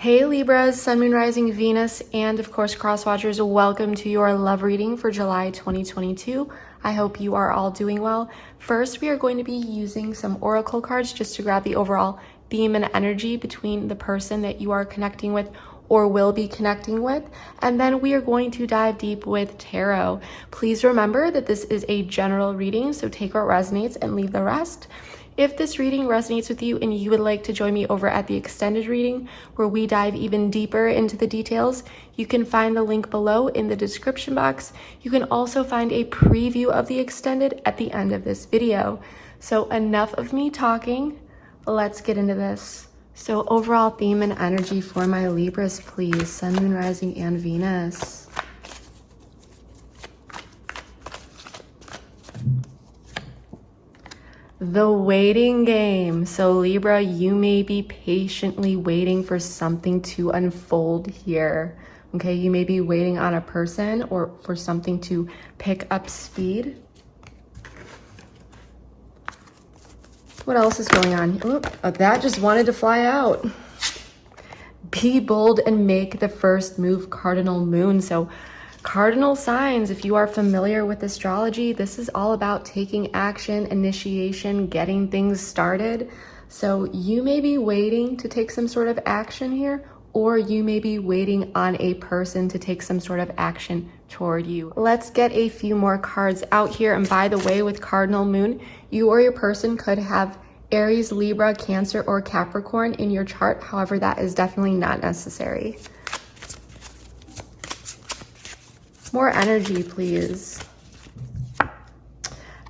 Hey Libras, Sun, Moon, Rising, Venus, and of course Cross Watchers, welcome to your love reading for July 2022. I hope you are all doing well. First, we are going to be using some oracle cards just to grab the overall theme and energy between the person that you are connecting with or will be connecting with. And then we are going to dive deep with tarot. Please remember that this is a general reading, so take what resonates and leave the rest. If this reading resonates with you and you would like to join me over at the extended reading, where we dive even deeper into the details, you can find the link below in the description box. You can also find a preview of the extended at the end of this video. So enough of me talking, let's get into this. So overall theme and energy for my Libras, please. Sun, Moon, Rising, and Venus. The waiting game. So Libra, you may be patiently waiting for something to unfold here. Okay, you may be waiting on a person or for something to pick up speed. What else is going on? Oh, that just wanted to fly out. Be bold and make the first move, cardinal moon. So cardinal signs, if you are familiar with astrology, this is all about taking action, initiation, getting things started. So you may be waiting to take some sort of action here, or you may be waiting on a person to take some sort of action toward you. Let's get a few more cards out here. And by the way, with cardinal moon, you or your person could have Aries, Libra, Cancer, or Capricorn in your chart. However, that is definitely not necessary. More energy, please.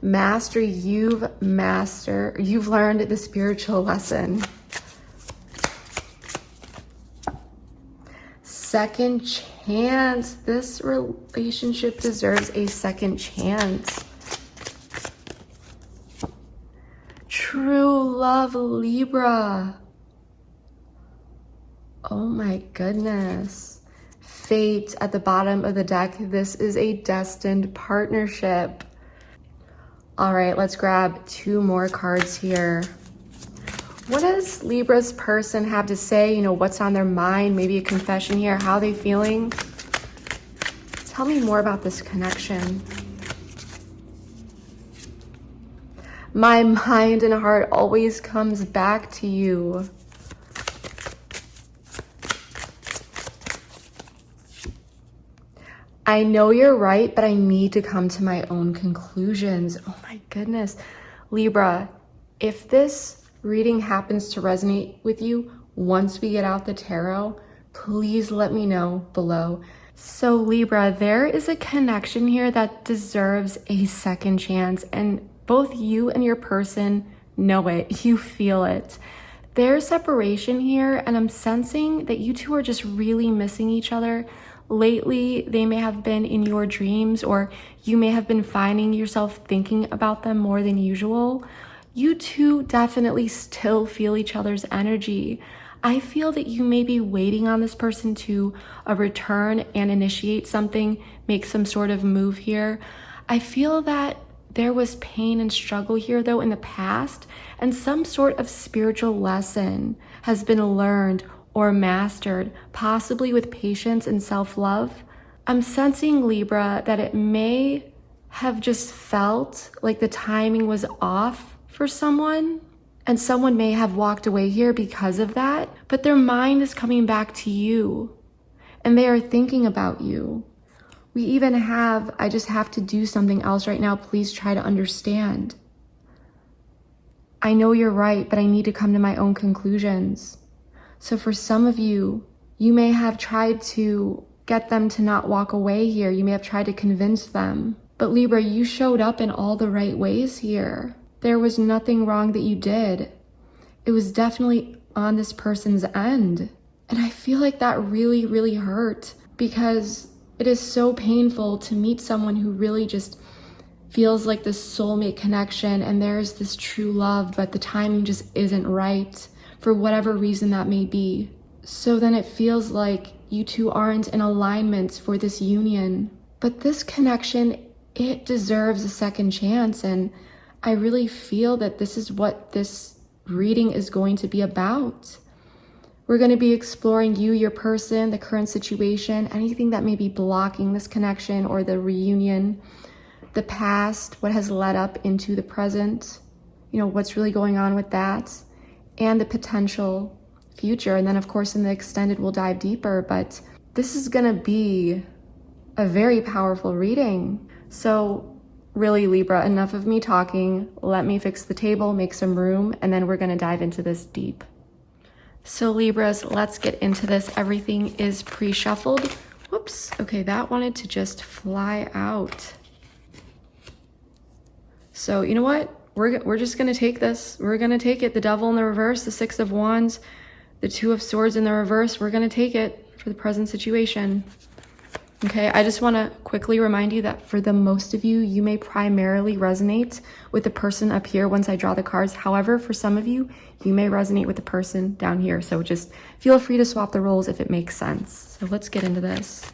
Mastery, you've learned the spiritual lesson. Second chance. This relationship deserves a second chance. True love, Libra. Oh my goodness. Fate at the bottom of the deck. This is a destined partnership. All right, let's grab two more cards here. What does Libra's person have to say? You know, what's on their mind? Maybe a confession here. How are they feeling? Tell me more about this connection. My mind and heart always comes back to you. I know you're right, but I need to come to my own conclusions. Oh my goodness. Libra, if this reading happens to resonate with you once we get out the tarot, please let me know below. So Libra, there is a connection here that deserves a second chance, and both you and your person know it. You feel it. There's separation here, and I'm sensing that you two are just really missing each other. Lately, they may have been in your dreams, or you may have been finding yourself thinking about them more than usual. You two definitely still feel each other's energy. I feel that you may be waiting on this person to return and initiate something, make some sort of move here. I feel that there was pain and struggle here though in the past, and some sort of spiritual lesson has been learned or mastered, possibly with patience and self-love. I'm sensing, Libra, that it may have just felt like the timing was off for someone, and someone may have walked away here because of that, but their mind is coming back to you, and they are thinking about you. We even have, I just have to do something else right now, please try to understand. I know you're right, but I need to come to my own conclusions. So for some of you, you may have tried to get them to not walk away here. You may have tried to convince them. But Libra, you showed up in all the right ways here. There was nothing wrong that you did. It was definitely on this person's end. And I feel like that really, really hurt, because it is so painful to meet someone who really just feels like this soulmate connection and there's this true love, but the timing just isn't right, for whatever reason that may be. So then it feels like you two aren't in alignment for this union. But this connection, it deserves a second chance. And I really feel that this is what this reading is going to be about. We're going to be exploring you, your person, the current situation, anything that may be blocking this connection or the reunion, the past, what has led up into the present, what's really going on with that, and the potential future. And then of course in the extended we'll dive deeper, but this is going to be a very powerful reading. So really, Libra, enough of me talking. Let me fix the table, make some room, and then we're going to dive into this deep. So Libras, let's get into this. Everything is pre-shuffled. Whoops. Okay, that wanted to just fly out. So you know what? We're just going to take this. We're going to take it. The Devil in the reverse, the Six of Wands, the Two of Swords in the reverse. We're going to take it for the present situation. Okay, I just want to quickly remind you that for the most of you, you may primarily resonate with the person up here once I draw the cards. However, for some of you, you may resonate with the person down here. So just feel free to swap the roles if it makes sense. So let's get into this.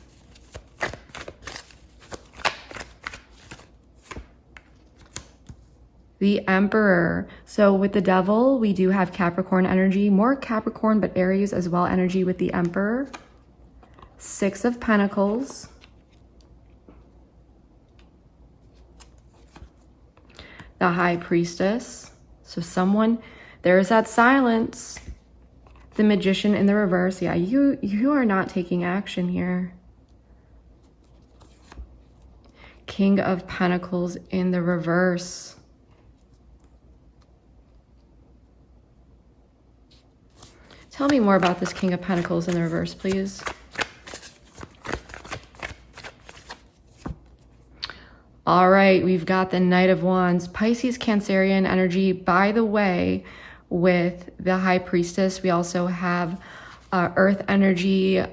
The Emperor. So with the Devil, we do have Capricorn energy, more Capricorn, but Aries as well energy with the Emperor. Six of Pentacles. The High Priestess. So there's that silence. The Magician in the reverse. Yeah, you are not taking action here. King of Pentacles in the reverse. Tell me more about this King of Pentacles in the reverse, please. All right, we've got the Knight of Wands, Pisces, Cancerian energy. By the way, with the High Priestess, we also have Earth energy,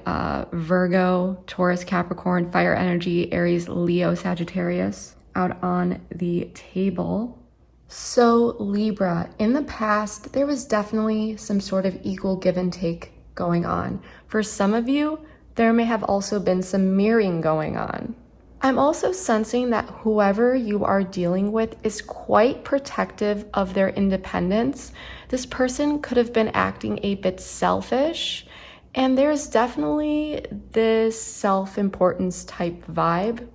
Virgo, Taurus, Capricorn, fire energy, Aries, Leo, Sagittarius out on the table. So Libra, in the past, there was definitely some sort of equal give and take going on. For some of you, there may have also been some mirroring going on. I'm also sensing that whoever you are dealing with is quite protective of their independence. This person could have been acting a bit selfish, and there's definitely this self-importance type vibe.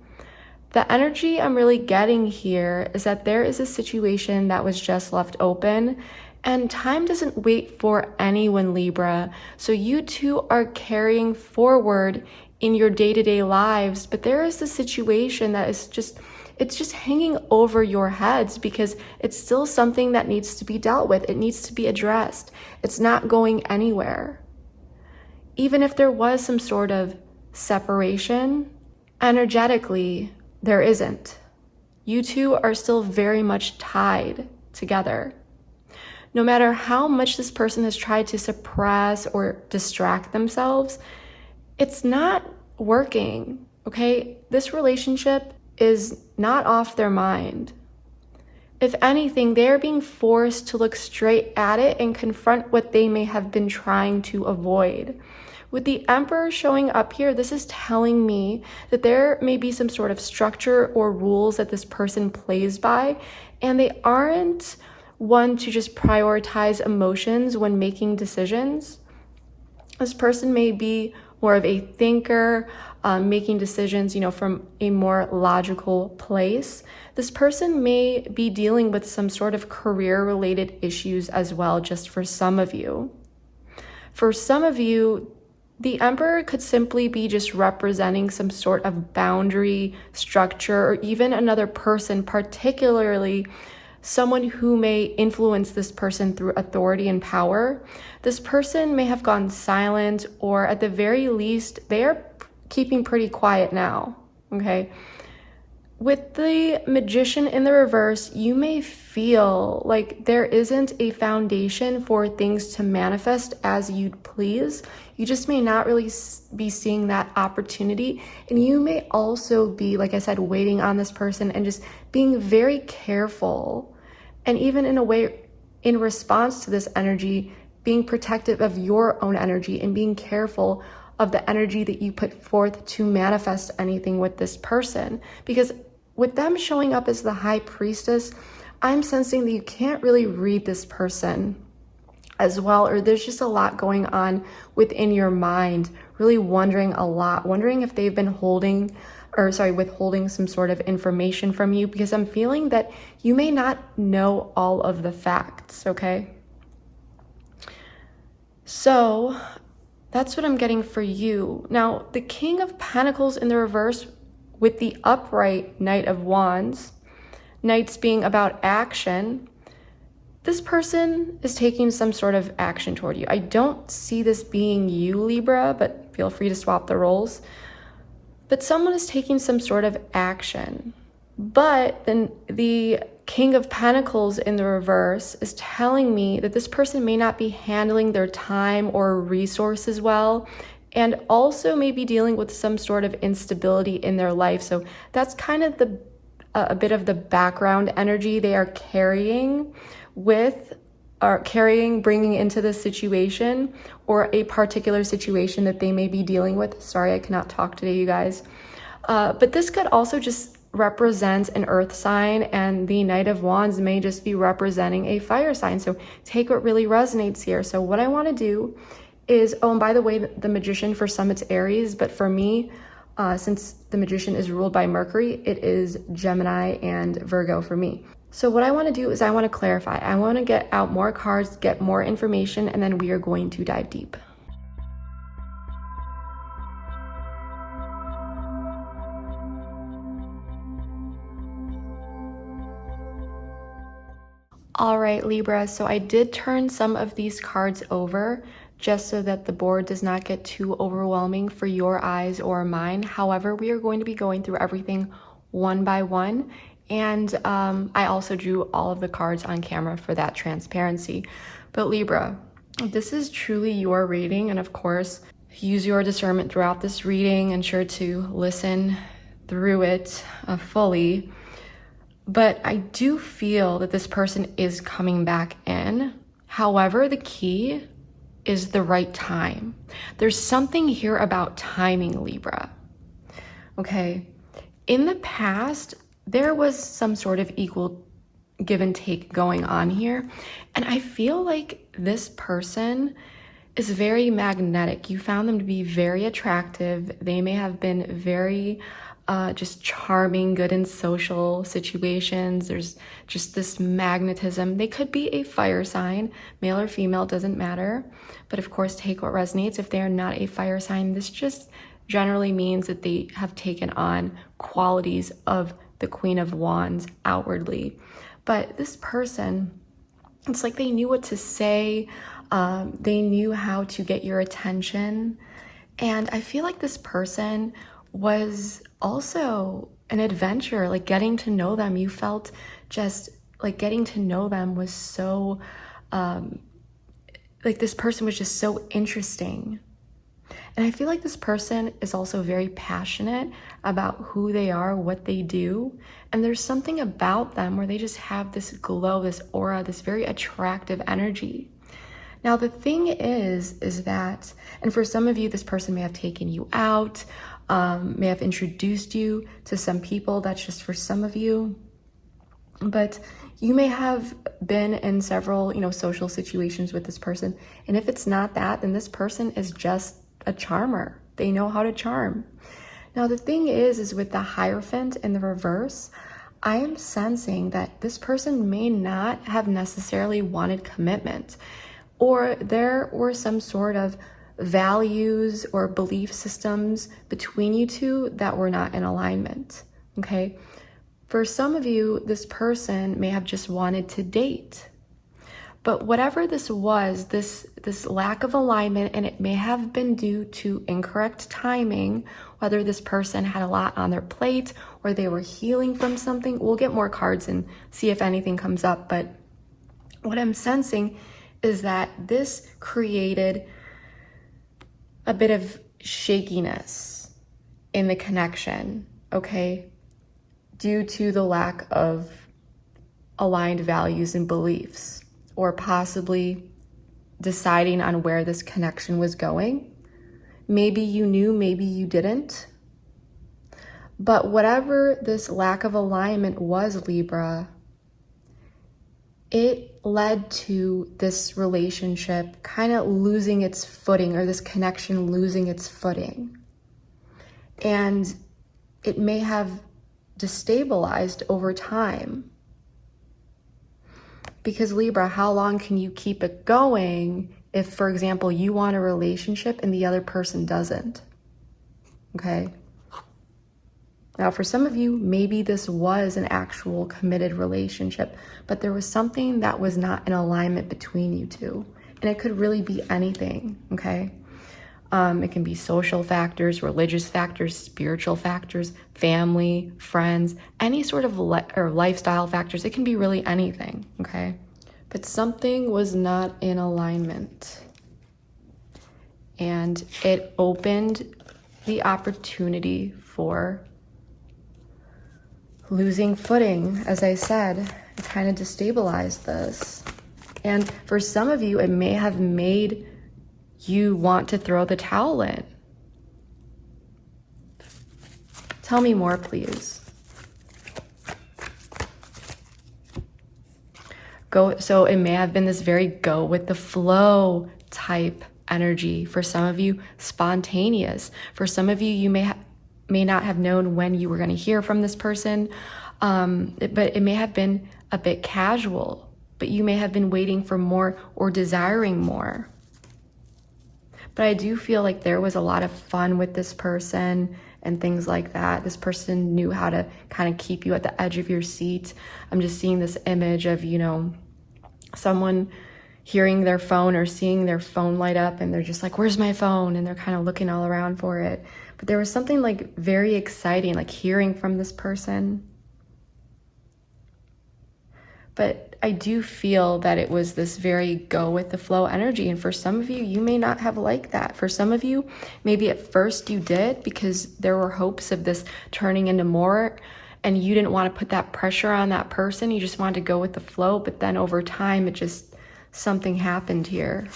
The energy I'm really getting here is that there is a situation that was just left open, and time doesn't wait for anyone, Libra. So you two are carrying forward in your day-to-day lives, but there is a situation that is it's just hanging over your heads because it's still something that needs to be dealt with. It needs to be addressed. It's not going anywhere. Even if there was some sort of separation, energetically, there isn't. You two are still very much tied together. No matter how much this person has tried to suppress or distract themselves, it's not working, okay? This relationship is not off their mind. If anything, they're being forced to look straight at it and confront what they may have been trying to avoid. With the Emperor showing up here, this is telling me that there may be some sort of structure or rules that this person plays by, and they aren't one to just prioritize emotions when making decisions. This person may be more of a thinker, making decisions, from a more logical place. This person may be dealing with some sort of career-related issues as well, just for some of you. For some of you, the Emperor could simply be just representing some sort of boundary, structure, or even another person, particularly someone who may influence this person through authority and power. This person may have gone silent, or at the very least, they are keeping pretty quiet now, okay? With the Magician in the reverse, you may feel like there isn't a foundation for things to manifest as you'd please. You just may not really be seeing that opportunity. And you may also be, like I said, waiting on this person and just being very careful. And even in a way, in response to this energy, being protective of your own energy and being careful of the energy that you put forth to manifest anything with this person. Because with them showing up as the High Priestess, I'm sensing that you can't really read this person. as well, or there's just a lot going on within your mind, really wondering a lot, wondering if they've been withholding some sort of information from you, because I'm feeling that you may not know all of the facts, okay? So that's what I'm getting for you. Now, the King of Pentacles in the reverse with the upright Knight of Wands, Knights being about action, this person is taking some sort of action toward you. I don't see this being you, Libra, but feel free to swap the roles. But someone is taking some sort of action. But then the King of Pentacles in the reverse is telling me that this person may not be handling their time or resources well, and also may be dealing with some sort of instability in their life. So that's kind of a bit of the background energy they are carrying bringing into this situation, or a particular situation that they may be dealing with. Sorry, I cannot talk today, you guys. But this could also just represent an earth sign, and the Knight of Wands may just be representing a fire sign. So take what really resonates here. So what I want to do is, oh, and by the way, the Magician, for some it's Aries, but for me, since the Magician is ruled by Mercury, it is Gemini and Virgo for me. So what I want to do is I want to clarify. I want to get out more cards, get more information, and then we are going to dive deep. All right, Libra, so I did turn some of these cards over just so that the board does not get too overwhelming for your eyes or mine. However, we are going to be going through everything one by one. And I also drew all of the cards on camera for that transparency. But Libra, this is truly your reading. And of course, use your discernment throughout this reading. Ensure to listen through it fully. But I do feel that this person is coming back in. However, the key is the right time. There's something here about timing, Libra. Okay, in the past, there was some sort of equal give and take going on here. And I feel like this person is very magnetic. You found them to be very attractive. They may have been very just charming, good in social situations. There's just this magnetism. They could be a fire sign, male or female, doesn't matter. But of course, take what resonates. If they are not a fire sign, this just generally means that they have taken on qualities of the Queen of Wands outwardly. But this person, it's like they knew what to say. They knew how to get your attention. And I feel like this person was also an adventure, like getting to know them. You felt just like getting to know them was so, like this person was just so interesting. And I feel like this person is also very passionate about who they are, what they do. And there's something about them where they just have this glow, this aura, this very attractive energy. Now, the thing is that, and for some of you, this person may have taken you out, may have introduced you to some people. That's just for some of you. But you may have been in several, social situations with this person. And if it's not that, then this person is just a charmer. They know how to charm. Now, the thing is with the Hierophant in the reverse, I am sensing that this person may not have necessarily wanted commitment, or there were some sort of values or belief systems between you two that were not in alignment, okay? For some of you, this person may have just wanted to date. But whatever this was, this lack of alignment, and it may have been due to incorrect timing, whether this person had a lot on their plate or they were healing from something. We'll get more cards and see if anything comes up. But what I'm sensing is that this created a bit of shakiness in the connection, okay? Due to the lack of aligned values and beliefs, or possibly deciding on where this connection was going. Maybe you knew, maybe you didn't. But whatever this lack of alignment was, Libra, it led to this relationship kind of losing its footing, or this connection losing its footing. And it may have destabilized over time. Because Libra, how long can you keep it going if, for example, you want a relationship and the other person doesn't? Okay. Now, for some of you, maybe this was an actual committed relationship, but there was something that was not in alignment between you two. And it could really be anything, okay? It can be social factors, religious factors, spiritual factors, family, friends, any sort of or lifestyle factors. It can be really anything, okay? But something was not in alignment. And it opened the opportunity for losing footing. As I said, it kind of destabilized this. And for some of you, it may have made you want to throw the towel in. Tell me more, please. So it may have been this very go with the flow type energy. For some of you, spontaneous. For some of you, you may not have known when you were going to hear from this person, but it may have been a bit casual, but you may have been waiting for more or desiring more. But I do feel like there was a lot of fun with this person and things like that. This person knew how to kind of keep you at the edge of your seat. I'm just seeing this image of, someone hearing their phone or seeing their phone light up and they're just like, where's my phone? And they're kind of looking all around for it. But there was something like very exciting, like hearing from this person. But I do feel that it was this very go with the flow energy. And for some of you, you may not have liked that. For some of you, maybe at first you did because there were hopes of this turning into more and you didn't want to put that pressure on that person. You just wanted to go with the flow. But then over time, something happened here.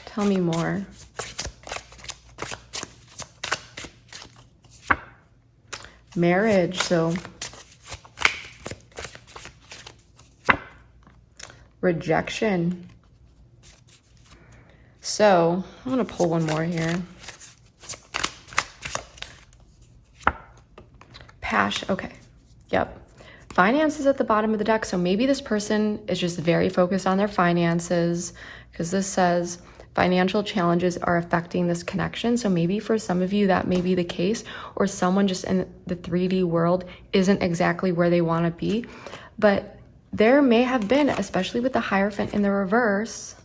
Tell me more. Marriage, so rejection. So I'm going to pull one more here. Passion. Okay. Yep. Finances at the bottom of the deck. So maybe this person is just very focused on their finances because this says financial challenges are affecting this connection. So maybe for some of you that may be the case, or someone just in the 3D world isn't exactly where they want to be. But there may have been, especially with the Hierophant in the reverse,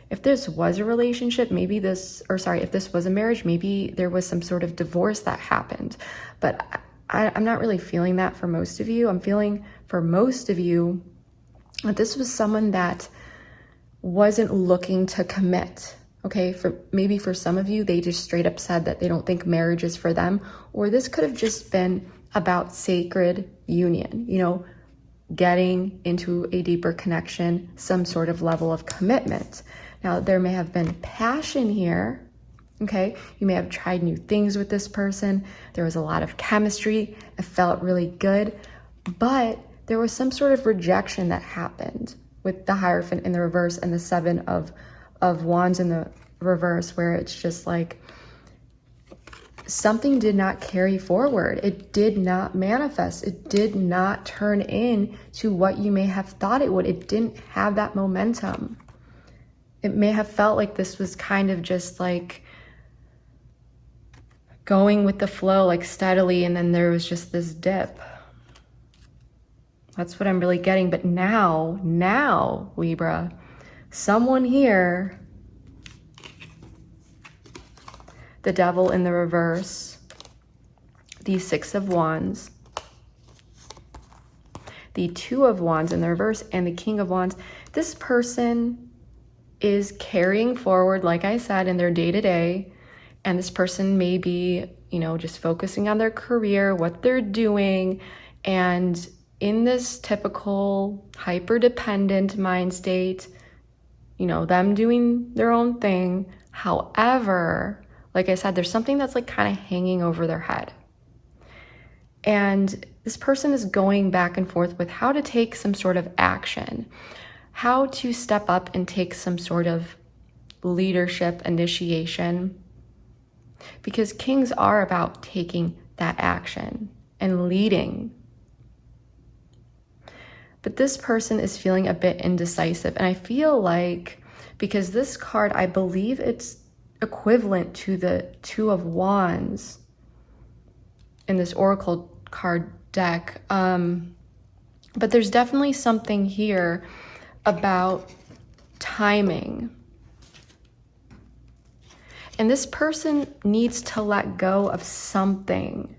if this was a relationship, if this was a marriage, maybe there was some sort of divorce that happened. But I'm not really feeling that for most of you. I'm feeling for most of you that this was someone that wasn't looking to commit. Okay, for some of you, they just straight up said that they don't think marriage is for them, or this could have just been about sacred union, getting into a deeper connection, some sort of level of commitment. Now, there may have been passion here. Okay, you may have tried new things with this person. There was a lot of chemistry. It felt really good, but there was some sort of rejection that happened with the Hierophant in the reverse and the Seven of Wands in the reverse, where it's just like something did not carry forward. It did not manifest. It did not turn into what you may have thought it would. It didn't have that momentum. It may have felt like this was kind of just like going with the flow, like steadily, and then there was just this dip. That's what I'm really getting. But now, Libra, someone here, the Devil in the reverse, the Six of Wands, the Two of Wands in the reverse, and the King of Wands. This person is carrying forward, like I said, in their day-to-day, and this person may be, just focusing on their career, what they're doing, and in this typical hyper-dependent mind state, them doing their own thing. However, like I said, there's something that's like kind of hanging over their head. And this person is going back and forth with how to take some sort of action, how to step up and take some sort of leadership initiation, because kings are about taking that action and leading. But this person is feeling a bit indecisive, and I feel like, because this card, I believe it's equivalent to the Two of Wands in this oracle card deck, but there's definitely something here about timing. And this person needs to let go of something,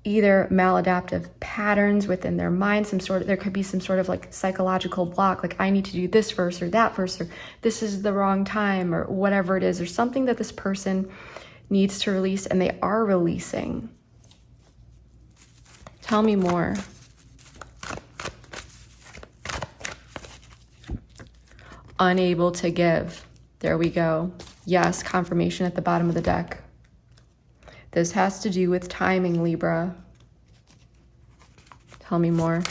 either maladaptive patterns within their mind, there could be some sort of like psychological block, like I need to do this first or that first, or this is the wrong time, or whatever it is. There's something that this person needs to release, and they are releasing. Tell me more. Unable to give. There we go. Yes, confirmation at the bottom of the deck. This has to do with timing, Libra. Tell me more. And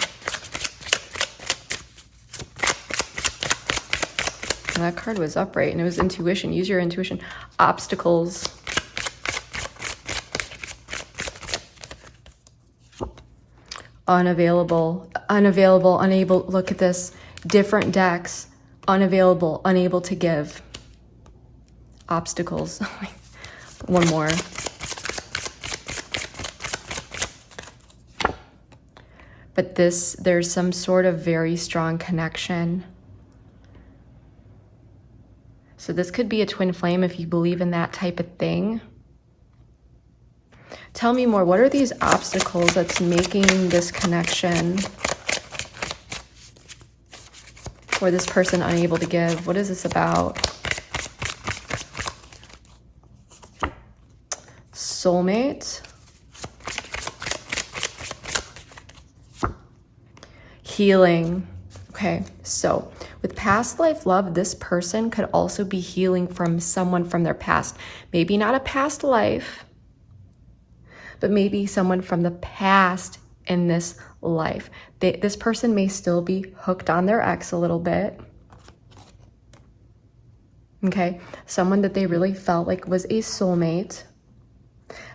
that card was upright, and it was intuition. Use your intuition. Obstacles. Unavailable, unable. Look at this. Different decks. Unavailable, unable to give. Obstacles. One more. But there's some sort of very strong connection. So this could be a twin flame if you believe in that type of thing. Tell me more. What are these obstacles that's making this connection? Or this person unable to give? What is this about? Soulmate. Healing. Okay, so with past life love, this person could also be healing from someone from their past. Maybe not a past life, but maybe someone from the past in this life. This person may still be hooked on their ex a little bit. Okay, someone that they really felt like was a soulmate.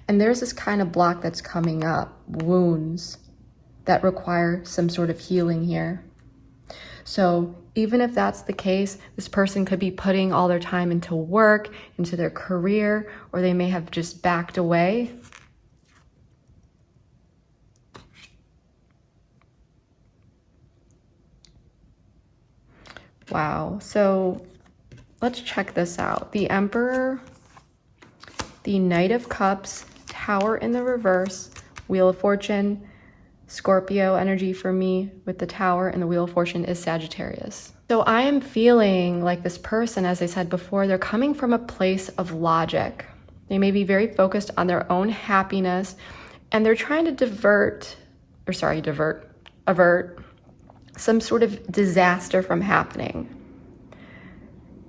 And there's this kind of block that's coming up, wounds that require some sort of healing here. So even if that's the case, this person could be putting all their time into work, into their career, or they may have just backed away. Wow, so let's check this out. The Emperor, the Knight of Cups, Tower in the reverse, Wheel of Fortune, Scorpio energy for me with the Tower, and the Wheel of Fortune is Sagittarius. So I am feeling like this person, as I said before, they're coming from a place of logic. They may be very focused on their own happiness, and they're trying to avert some sort of disaster from happening.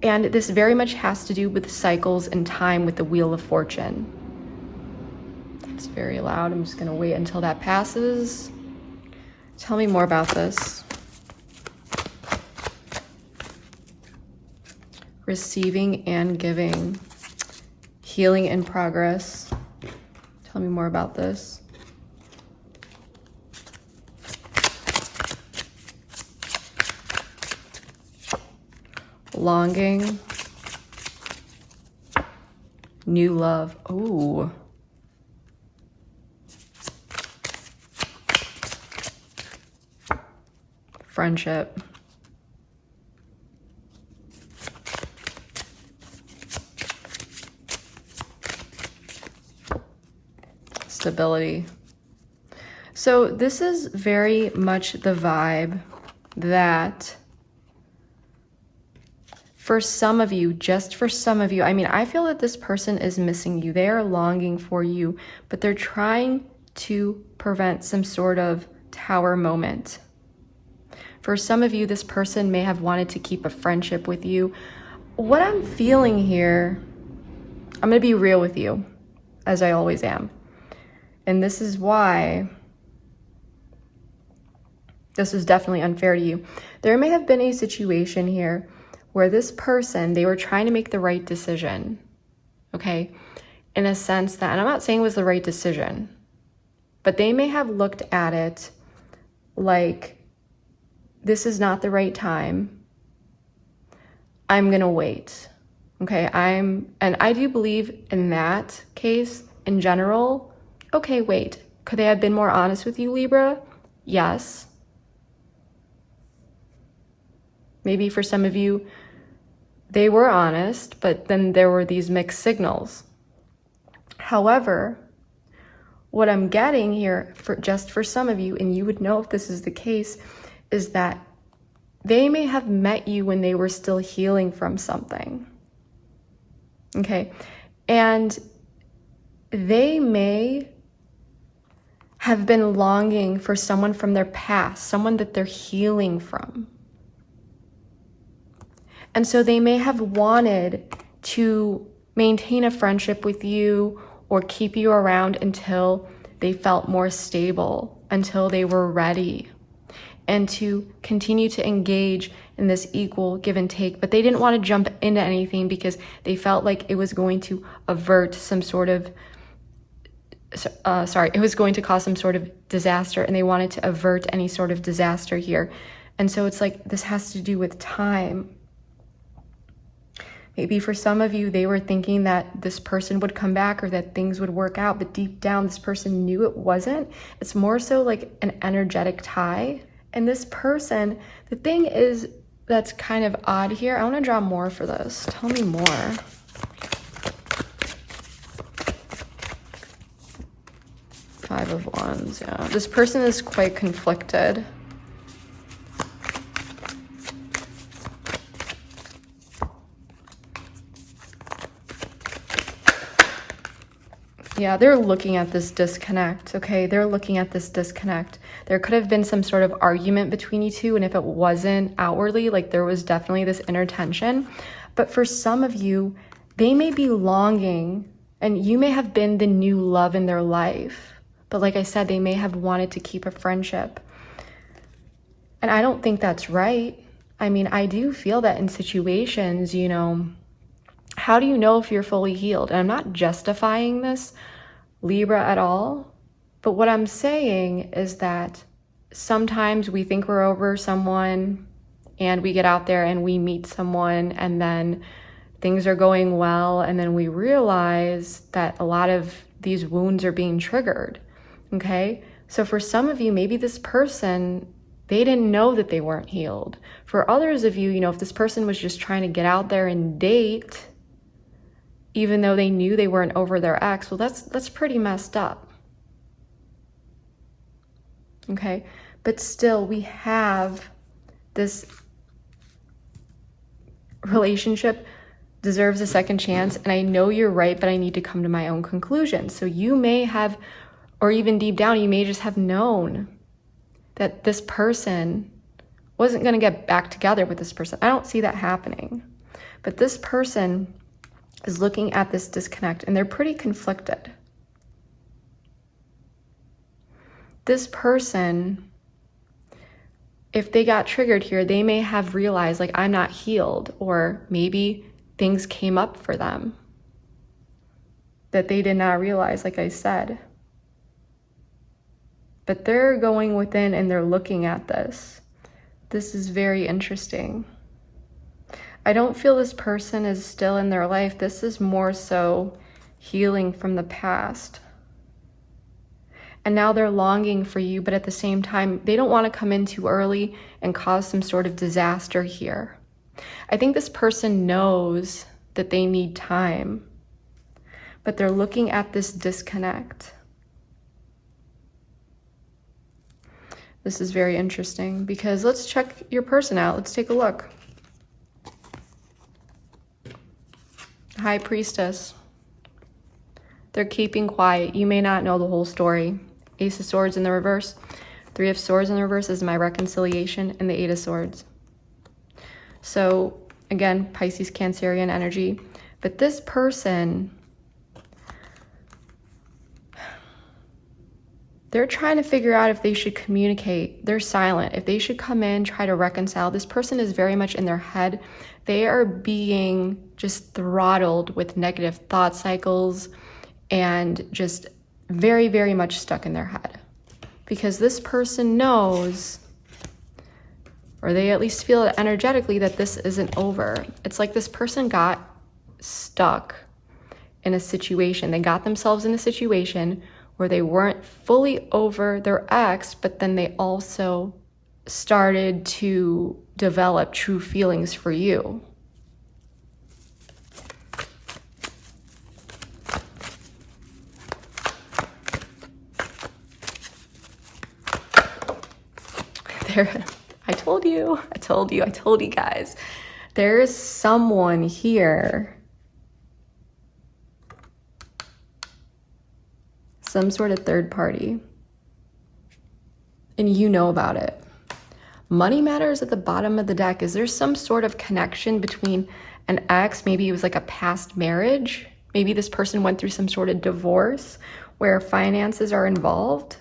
And this very much has to do with cycles and time with the Wheel of Fortune. It's very loud. I'm just going to wait until that passes. Tell me more about this. Receiving and giving. Healing in progress. Tell me more about this. Longing. New love. Ooh. Friendship. Stability. So this is very much the vibe that for some of you, just for some of you, I mean, I feel that this person is missing you. They are longing for you, but they're trying to prevent some sort of tower moment. For some of you, this person may have wanted to keep a friendship with you. What I'm feeling here, I'm going to be real with you, as I always am. And this is why this is definitely unfair to you. There may have been a situation here where this person, they were trying to make the right decision, okay? In a sense that, and I'm not saying it was the right decision, but they may have looked at it like, this is not the right time. I'm gonna wait, okay? And I do believe in that case, in general, okay, wait. Could they have been more honest with you, Libra? Yes. Maybe for some of you, they were honest, but then there were these mixed signals. However, what I'm getting here, for some of you, and you would know if this is the case, is that they may have met you when they were still healing from something. Okay? And they may have been longing for someone from their past, someone that they're healing from. And so they may have wanted to maintain a friendship with you or keep you around until they felt more stable, until they were ready, and to continue to engage in this equal give and take. But they didn't want to jump into anything because they felt like it was going to avert some sort of, it was going to cause some sort of disaster, and they wanted to avert any sort of disaster here. And so it's like, this has to do with time. Maybe for some of you, they were thinking that this person would come back or that things would work out, but deep down, this person knew it wasn't. It's more so like an energetic tie. And this person, the thing is that's kind of odd here. I want to draw more for this. Tell me more. Five of Wands, yeah. This person is quite conflicted. Yeah, they're looking at this disconnect, okay? They're looking at this disconnect. There could have been some sort of argument between you two, and if it wasn't outwardly, like there was definitely this inner tension. But for some of you, they may be longing, and you may have been the new love in their life. But like I said, they may have wanted to keep a friendship. And I don't think that's right. I mean, I do feel that in situations, you know, how do you know if you're fully healed? And I'm not justifying this, Libra, at all. But what I'm saying is that sometimes we think we're over someone and we get out there and we meet someone and then things are going well. And then we realize that a lot of these wounds are being triggered. Okay. So for some of you, maybe this person, they didn't know that they weren't healed. For others of you, you know, if this person was just trying to get out there and date, even though they knew they weren't over their ex, well, that's pretty messed up. Okay, but still we have this relationship deserves a second chance, and I know you're right, but I need to come to my own conclusion. So you may have, or even deep down, you may just have known that this person wasn't going to get back together with this person. I don't see that happening, but this person is looking at this disconnect and they're pretty conflicted. This person, if they got triggered here, they may have realized like, I'm not healed, or maybe things came up for them that they did not realize, like I said. But they're going within and they're looking at this. This is very interesting. I don't feel this person is still in their life. This is more so healing from the past. And now they're longing for you, but at the same time, they don't want to come in too early and cause some sort of disaster here. I think this person knows that they need time, but they're looking at this disconnect. This is very interesting because let's check your person out. Let's take a look. High Priestess. They're keeping quiet. You may not know the whole story. Ace of Swords in the reverse. Three of Swords in the reverse is my reconciliation, and the Eight of Swords. So again, Pisces, Cancerian energy. But this person, They're trying to figure out if they should communicate. They're silent. If they should come in, try to reconcile. This person is very much in their head. They are being just throttled with negative thought cycles and just very, very much stuck in their head. Because this person knows, or they at least feel it energetically, that this isn't over. It's like this person got stuck in a situation. They got themselves in a situation where they weren't fully over their ex, but then they also started to develop true feelings for you. I told you guys. There's someone here. Some sort of third party. And you know about it. Money matters at the bottom of the deck. Is there some sort of connection between an ex? Maybe it was like a past marriage. Maybe this person went through some sort of divorce where finances are involved.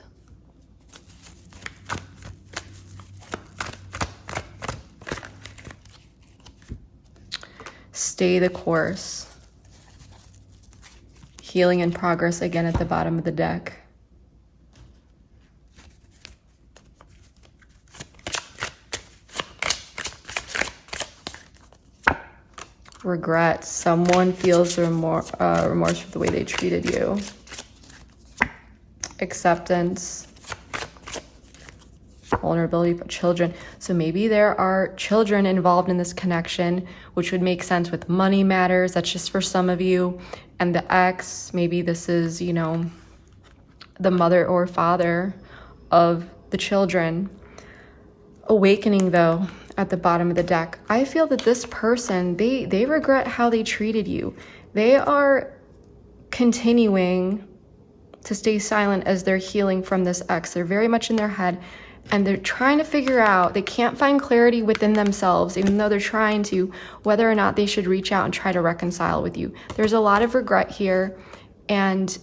Stay the course. Healing in progress again at the bottom of the deck. Regret. Someone feels remorse for the way they treated you. Acceptance. Vulnerability, but children. So maybe there are children involved in this connection, which would make sense with money matters. That's just for some of you. And the ex, maybe this is, you know, the mother or father of the children. Awakening, though, at the bottom of the deck. I feel that this person, they regret how they treated you. They are continuing to stay silent as they're healing from this ex. They're very much in their head. And they're trying to figure out, they can't find clarity within themselves, even though they're trying to, whether or not they should reach out and try to reconcile with you. There's a lot of regret here. And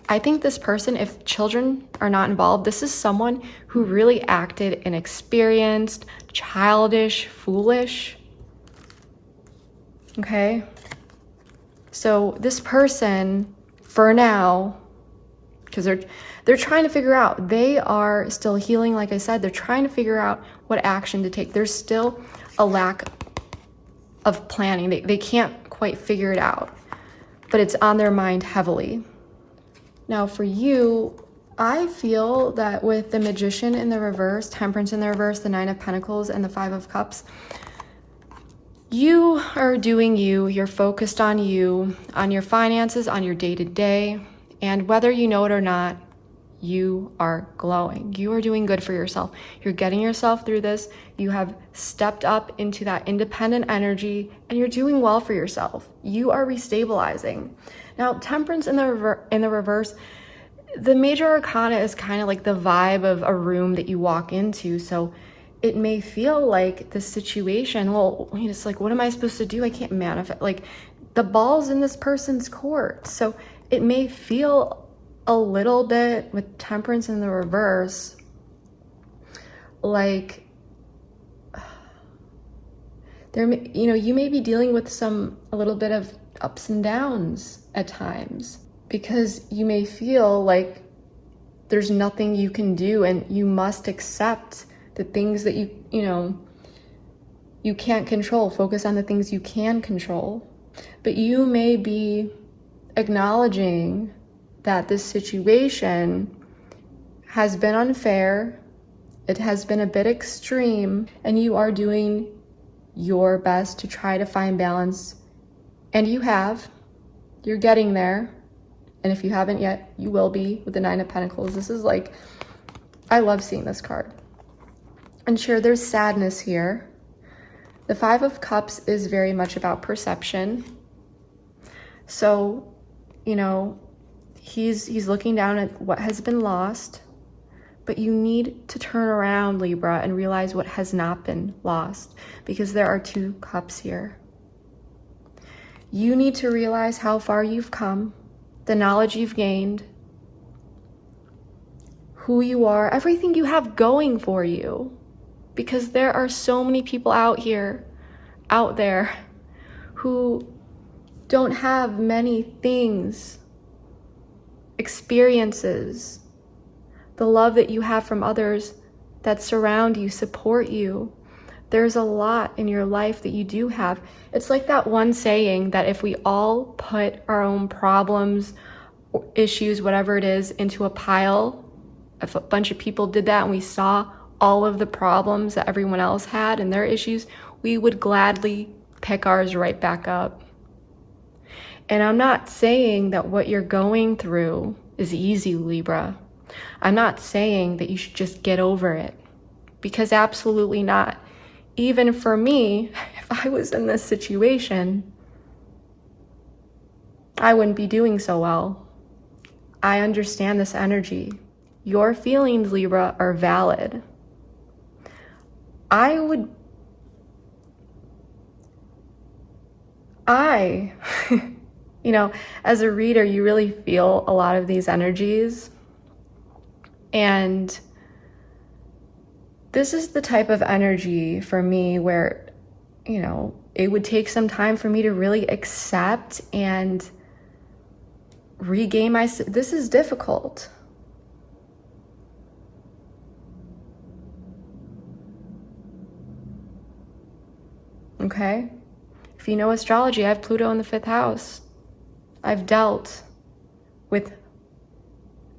I think this person, if children are not involved, this is someone who really acted inexperienced, childish, foolish. Okay? So this person, for now, because they're trying to figure out, they are still healing. Like I said, they're trying to figure out what action to take. There's still a lack of planning. They can't quite figure it out, but it's on their mind heavily. Now for you, I feel that with the Magician in the reverse, Temperance in the reverse, the Nine of Pentacles, and the Five of Cups, you are doing you. You're focused on you, on your finances, on your day-to-day. And whether you know it or not, you are glowing. You are doing good for yourself. You're getting yourself through this. You have stepped up into that independent energy and you're doing well for yourself. You are restabilizing. Now, Temperance in the reverse, the major arcana is kind of like the vibe of a room that you walk into. So it may feel like the situation, well, it's like, what am I supposed to do? I can't manifest. Like the ball's in this person's court. So it may feel a little bit with Temperance in the reverse, like there, you may be dealing with a little bit of ups and downs at times, because you may feel like there's nothing you can do and you must accept the things that you can't control. Focus on the things you can control. But you may be acknowledging that this situation has been unfair, it has been a bit extreme, and you are doing your best to try to find balance. And you're getting there. And if you haven't yet, you will be with the Nine of Pentacles. This is like, I love seeing this card. And sure, there's sadness here. The Five of Cups is very much about perception. So, he's looking down at what has been lost, but you need to turn around, Libra, and realize what has not been lost, because there are two cups here. You need to realize how far you've come, the knowledge you've gained, who you are, everything you have going for you. Because there are so many people out there, who don't have many things, experiences, the love that you have from others that surround you, support you. There's a lot in your life that you do have. It's like that one saying that if we all put our own problems, issues, whatever it is, into a pile, if a bunch of people did that and we saw all of the problems that everyone else had and their issues, we would gladly pick ours right back up. And I'm not saying that what you're going through is easy, Libra. I'm not saying that you should just get over it, because absolutely not. Even for me, if I was in this situation, I wouldn't be doing so well. I understand this energy. Your feelings, Libra, are valid. As a reader, you really feel a lot of these energies. And this is the type of energy for me where, it would take some time for me to really accept and regain this is difficult. Okay? If you know astrology, I have Pluto in the 5th house. I've dealt with,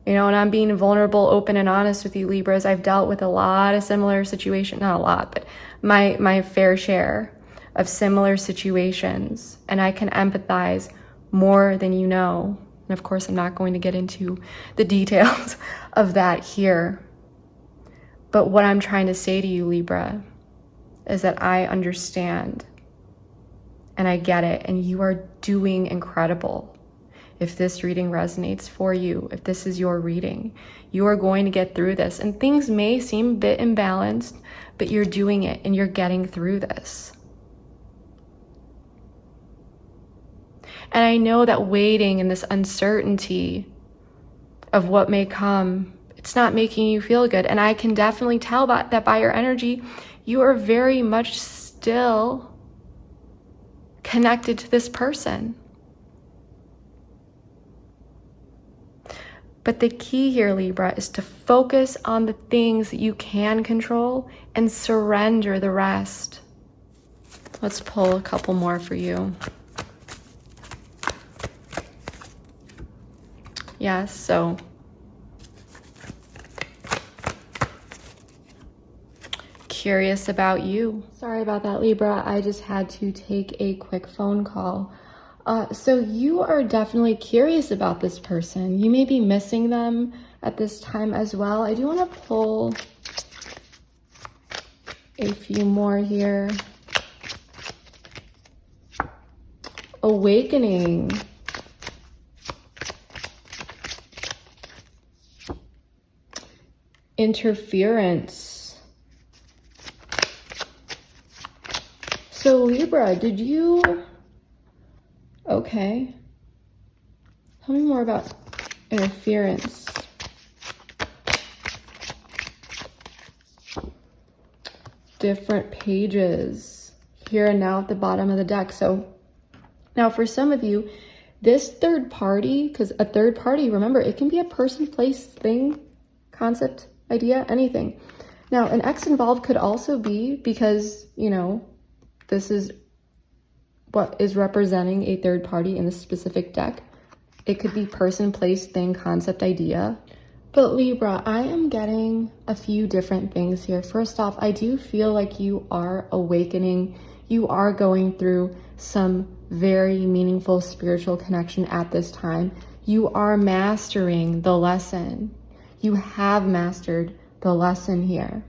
and I'm being vulnerable, open, and honest with you, Libras. I've dealt with a lot of similar situations, not a lot, but my fair share of similar situations. And I can empathize more than you know. And of course, I'm not going to get into the details of that here. But what I'm trying to say to you, Libra, is that I understand and I get it, and you are doing incredible. If this reading resonates for you, if this is your reading, you are going to get through this. And things may seem a bit imbalanced, but you're doing it and you're getting through this. And I know that waiting and this uncertainty of what may come, it's not making you feel good. And I can definitely tell that by your energy, you are very much still connected to this person. But the key here, Libra, is to focus on the things that you can control and surrender the rest. Let's pull a couple more for you. Yes, so curious about you. Sorry about that, Libra. I just had to take a quick phone call. So you are definitely curious about this person. You may be missing them at this time as well. I do want to pull a few more here. Awakening. Interference. So Libra, did you... Okay. Tell me more about interference. Different pages here and now at the bottom of the deck. So now for some of you, this third party, because a third party, remember, it can be a person, place, thing, concept, idea, anything. Now, an X involved could also be because, this is what is representing a third party in this specific deck. It could be person, place, thing, concept, idea. But Libra, I am getting a few different things here. First off, I do feel like you are awakening. You are going through some very meaningful spiritual connection at this time. You are mastering the lesson. You have mastered the lesson here.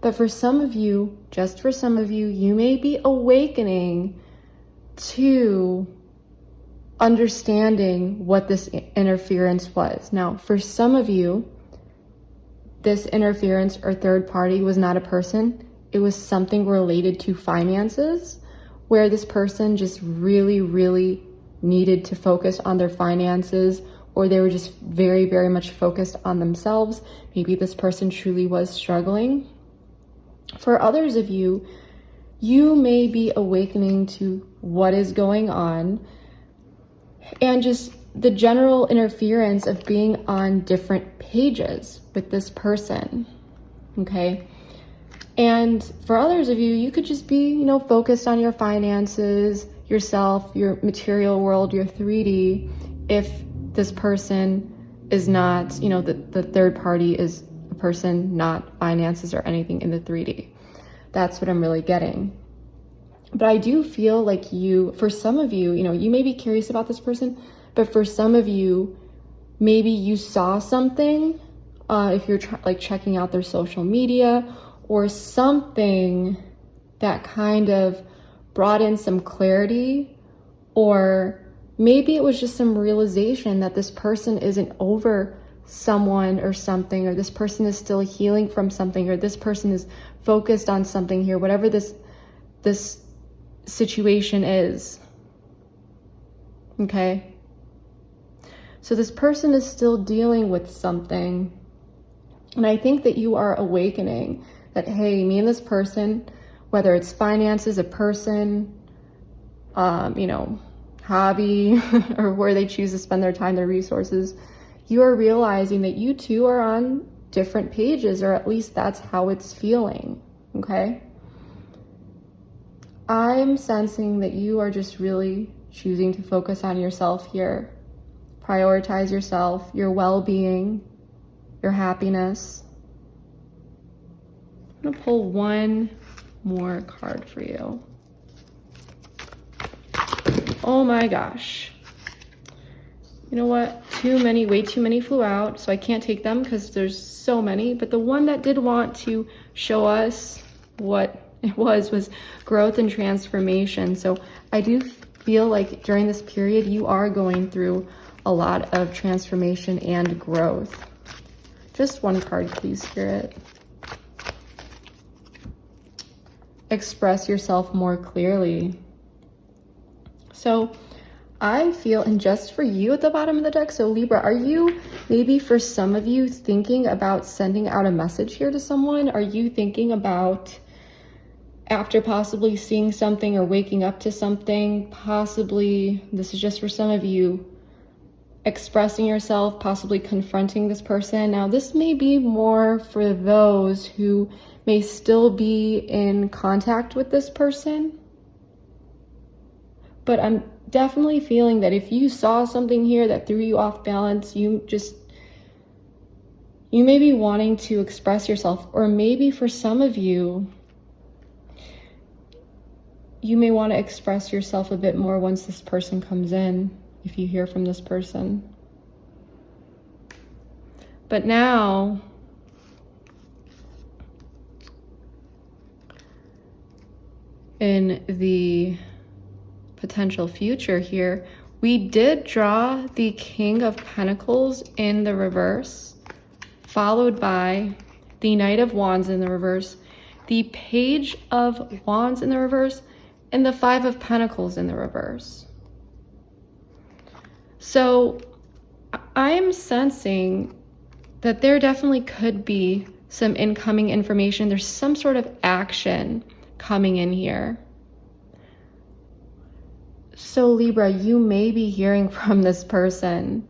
But for some of you, just for some of you, you may be awakening to understanding what this interference was. Now, for some of you, this interference or third party was not a person. It was something related to finances, where this person just really, really needed to focus on their finances, or they were just very, very much focused on themselves. Maybe this person truly was struggling. For others of you, you may be awakening to what is going on and just the general interference of being on different pages with this person, okay? And for others of you, you could just be, focused on your finances, yourself, your material world, your 3D, if this person is not, the third party is a person, not finances or anything in the 3D. That's what I'm really getting. But I do feel like for some of you, you may be curious about this person, but for some of you, maybe you saw something, if you're checking out their social media, or something that kind of brought in some clarity, or maybe it was just some realization that this person isn't over someone or something, or this person is still healing from something, or this person is focused on something here, whatever this situation is. Okay? So this person is still dealing with something. And I think that you are awakening that, hey, me and this person, whether it's finances, a person, hobby, or where they choose to spend their time, their resources, you are realizing that you two are on different pages, or at least that's how it's feeling, okay? I'm sensing that you are just really choosing to focus on yourself here. Prioritize yourself, your well-being, your happiness. I'm gonna pull one more card for you. Oh my gosh. You know what? Way too many flew out, so I can't take them because there's so many. But the one that did want to show us what it was growth and transformation. So I do feel like during this period, you are going through a lot of transformation and growth. Just one card, please, Spirit. Express yourself more clearly. So I feel, and just for you at the bottom of the deck, so Libra, are you, maybe for some of you, thinking about sending out a message here to someone? Are you thinking about, after possibly seeing something or waking up to something, possibly, this is just for some of you, expressing yourself, possibly confronting this person? Now, this may be more for those who may still be in contact with this person, but I'm definitely feeling that if you saw something here that threw you off balance, you may be wanting to express yourself, or maybe for some of you, you may want to express yourself a bit more once this person comes in, if you hear from this person. But now, in the potential future here, we did draw the King of Pentacles in the reverse, followed by the Knight of Wands in the reverse, the Page of Wands in the reverse, and the Five of Pentacles in the reverse. So I'm sensing that there definitely could be some incoming information. There's some sort of action coming in here. So Libra, you may be hearing from this person,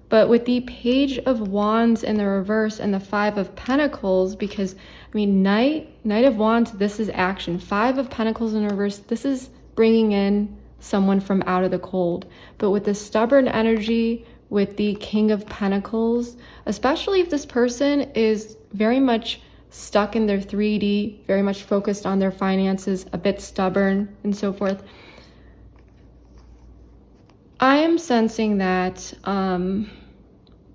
but with the Page of Wands in the reverse and the Five of Pentacles, because Knight of Wands, this is action. Five of Pentacles in reverse, this is bringing in someone from out of the cold. But with the stubborn energy, with the King of Pentacles, especially if this person is very much stuck in their 3D, very much focused on their finances, a bit stubborn and so forth, I am sensing that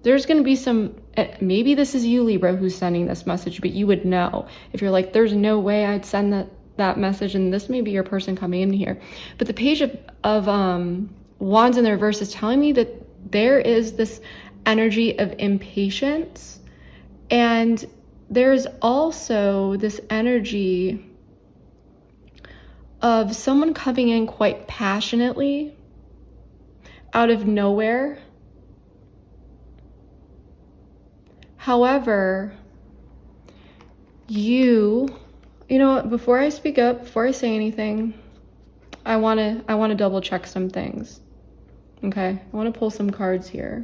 there's going to be some, maybe this is you, Libra, who's sending this message, but you would know. If you're like, there's no way I'd send that message, and this may be your person coming in here. But the Page of Wands in the reverse is telling me that there is this energy of impatience, and there's also this energy of someone coming in quite passionately out of nowhere, However, you know what, before I speak up, before I say anything, I want to double check some things. Okay? I want to pull some cards here.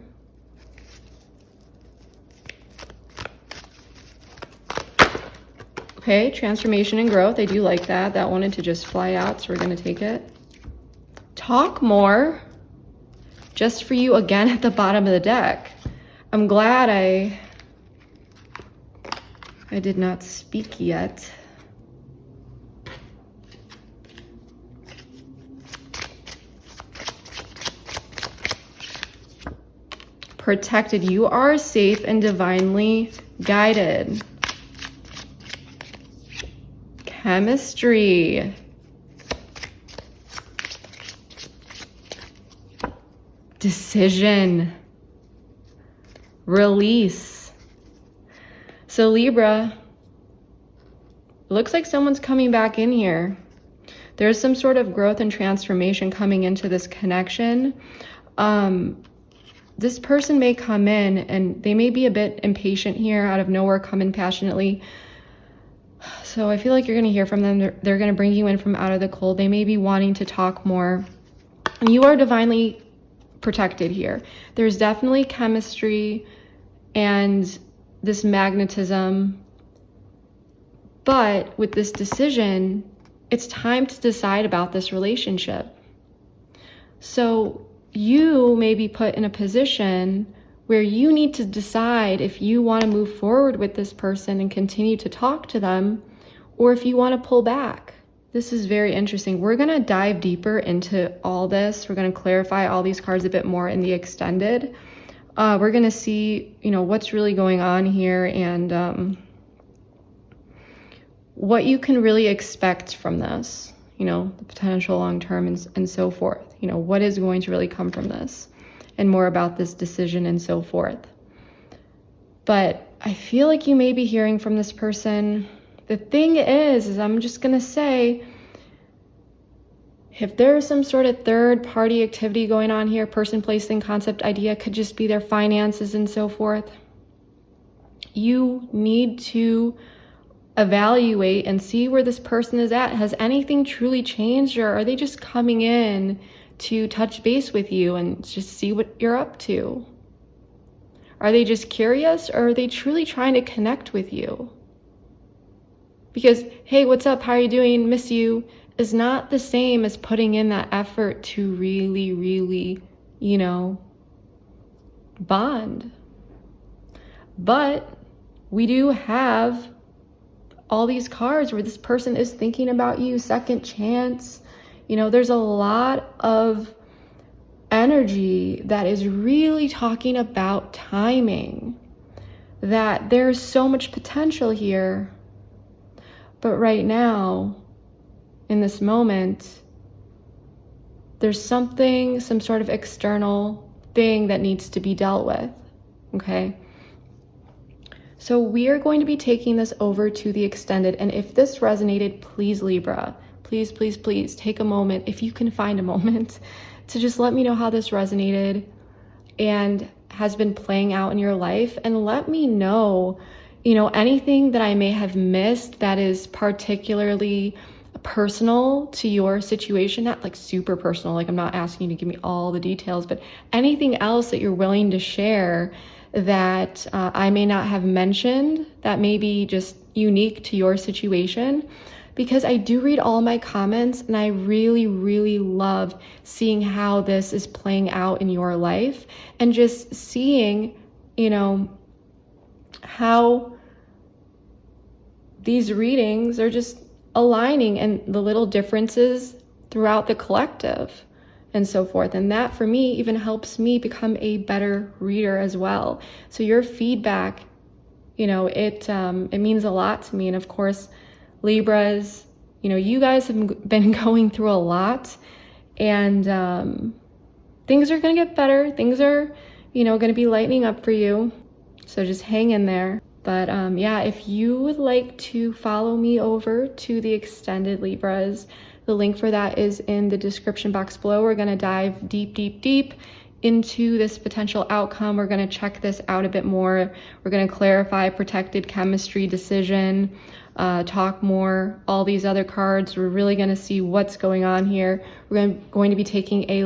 Okay, transformation and growth. I do like that. That wanted to just fly out, so we're going to take it. Talk more. Just for you again at the bottom of the deck. I'm glad I did not speak yet. Protected. You are safe and divinely guided. Chemistry. Decision. Release. So Libra, it looks like someone's coming back in here. There's some sort of growth and transformation coming into this connection. This person may come in and they may be a bit impatient here, out of nowhere, come in passionately. So I feel like you're going to hear from them. They're going to bring you in from out of the cold. They may be wanting to talk more. And you are divinely protected here. There's definitely chemistry and this magnetism. But with this decision, it's time to decide about this relationship. So you may be put in a position where you need to decide if you want to move forward with this person and continue to talk to them, or if you want to pull back. This is very interesting. We're going to dive deeper into all this. We're going to clarify all these cards a bit more in the extended. We're going to see, what's really going on here, and what you can really expect from this, the potential long-term and so forth. What is going to really come from this, and more about this decision and so forth. But I feel like you may be hearing from this person. The thing is I'm just going to say, if there's some sort of third party activity going on here, person, place, thing, concept, idea, could just be their finances and so forth. You need to evaluate and see where this person is at. Has anything truly changed, or are they just coming in to touch base with you and just see what you're up to? Are they just curious, or are they truly trying to connect with you? Because, hey, what's up? How are you doing? Miss you is not the same as putting in that effort to really, really, bond. But we do have all these cards where this person is thinking about you, second chance. There's a lot of energy that is really talking about timing, that there's so much potential here. But right now, in this moment, there's some sort of external thing that needs to be dealt with, okay? So we are going to be taking this over to the extended. And if this resonated, please, Libra, please, please, please take a moment, if you can find a moment, to just let me know how this resonated and has been playing out in your life. And let me know, anything that I may have missed that is particularly personal to your situation, not like super personal, like I'm not asking you to give me all the details, but anything else that you're willing to share that I may not have mentioned that may be just unique to your situation. Because I do read all my comments, and I really, really love seeing how this is playing out in your life, and just seeing, how these readings are just aligning, and the little differences throughout the collective and so forth. And that for me even helps me become a better reader as well. So your feedback, it means a lot to me. And of course, Libras, you guys have been going through a lot, and things are going to get better. Things are, going to be lightening up for you. So just hang in there. But if you would like to follow me over to the extended Libras, the link for that is in the description box below. We're going to dive deep, deep, deep into this potential outcome. We're going to check this out a bit more. We're going to clarify protected chemistry, decision, talk more, all these other cards. We're really going to see what's going on here. We're going to be taking a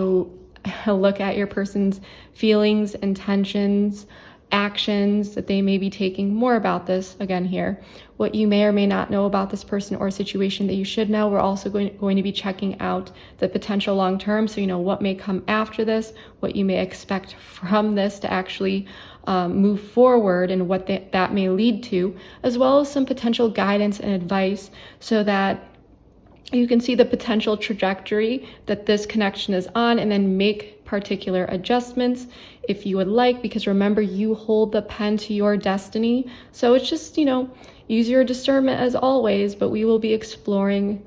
look at your person's feelings, intentions, actions that they may be taking, more about this again here, what you may or may not know about this person or situation that you should know. We're also going to be checking out the potential long term, so you know what may come after this, what you may expect from this to actually move forward, and what that may lead to, as well as some potential guidance and advice so that you can see the potential trajectory that this connection is on, and then make particular adjustments if you would like, because remember, you hold the pen to your destiny. So it's just, you know, use your discernment as always, but we will be exploring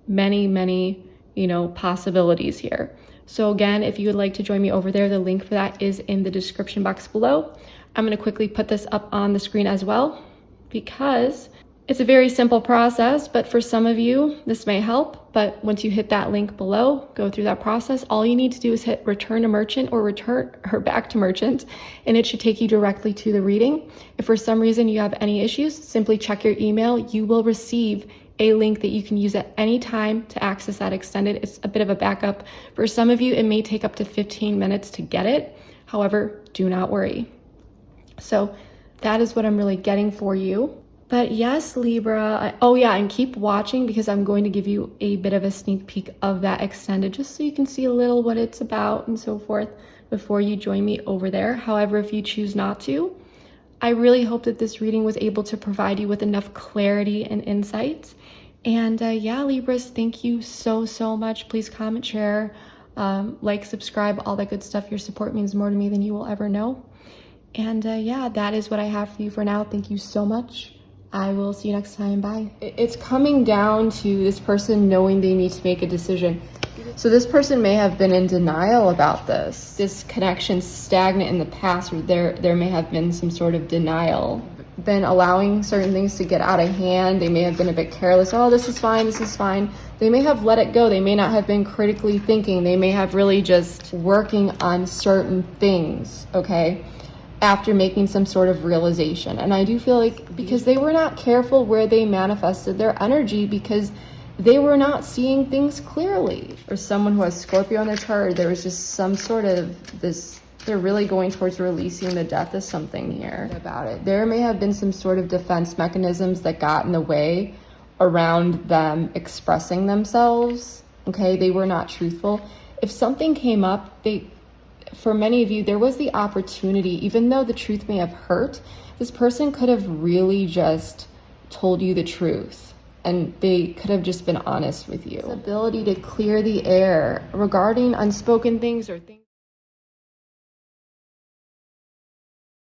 many, you know, possibilities here. So again, if you would like to join me over there, the link for that is in the description box below. I'm going to quickly put this up on the screen as well, because it's a very simple process, but for some of you, this may help. But once you hit that link below, go through that process, all you need to do is hit return to merchant or return her back to merchant, and it should take you directly to the reading. If for some reason you have any issues, simply check your email. You will receive a link that you can use at any time to access that extended. It's a bit of a backup. For some of you, it may take up to 15 minutes to get it. However, do not worry. So that is what I'm really getting for you. But yes, Libra, oh yeah, and keep watching, because I'm going to give you a bit of a sneak peek of that extended, just so you can see a little what it's about and so forth before you join me over there. However, if you choose not to, I really hope that this reading was able to provide you with enough clarity and insights. And yeah, Libras, thank you so much. Please comment, share, like, subscribe, all that good stuff. Your support means more to me than you will ever know. And yeah, that is what I have for you for now. Thank you so much. I will see you next time. Bye. It's coming down to this person knowing they need to make a decision. So this person may have been in denial about this. This connection stagnant in the past, or there may have been some sort of denial, been allowing certain things to get out of hand. They may have been a bit careless. Oh, this is fine, this is fine. They may have let it go. They may not have been critically thinking. They may have really just working on certain things, okay, after making some sort of realization. And I do feel like because they were not careful where they manifested their energy, because they were not seeing things clearly. For someone who has Scorpio in their chart, there was just some sort of this, they're really going towards releasing the death of something here about it. There may have been some sort of defense mechanisms that got in the way around them expressing themselves. Okay, they were not truthful. If something came up, for many of you, there was the opportunity, even though the truth may have hurt, this person could have really just told you the truth, and they could have just been honest with you. This ability to clear the air regarding unspoken things or things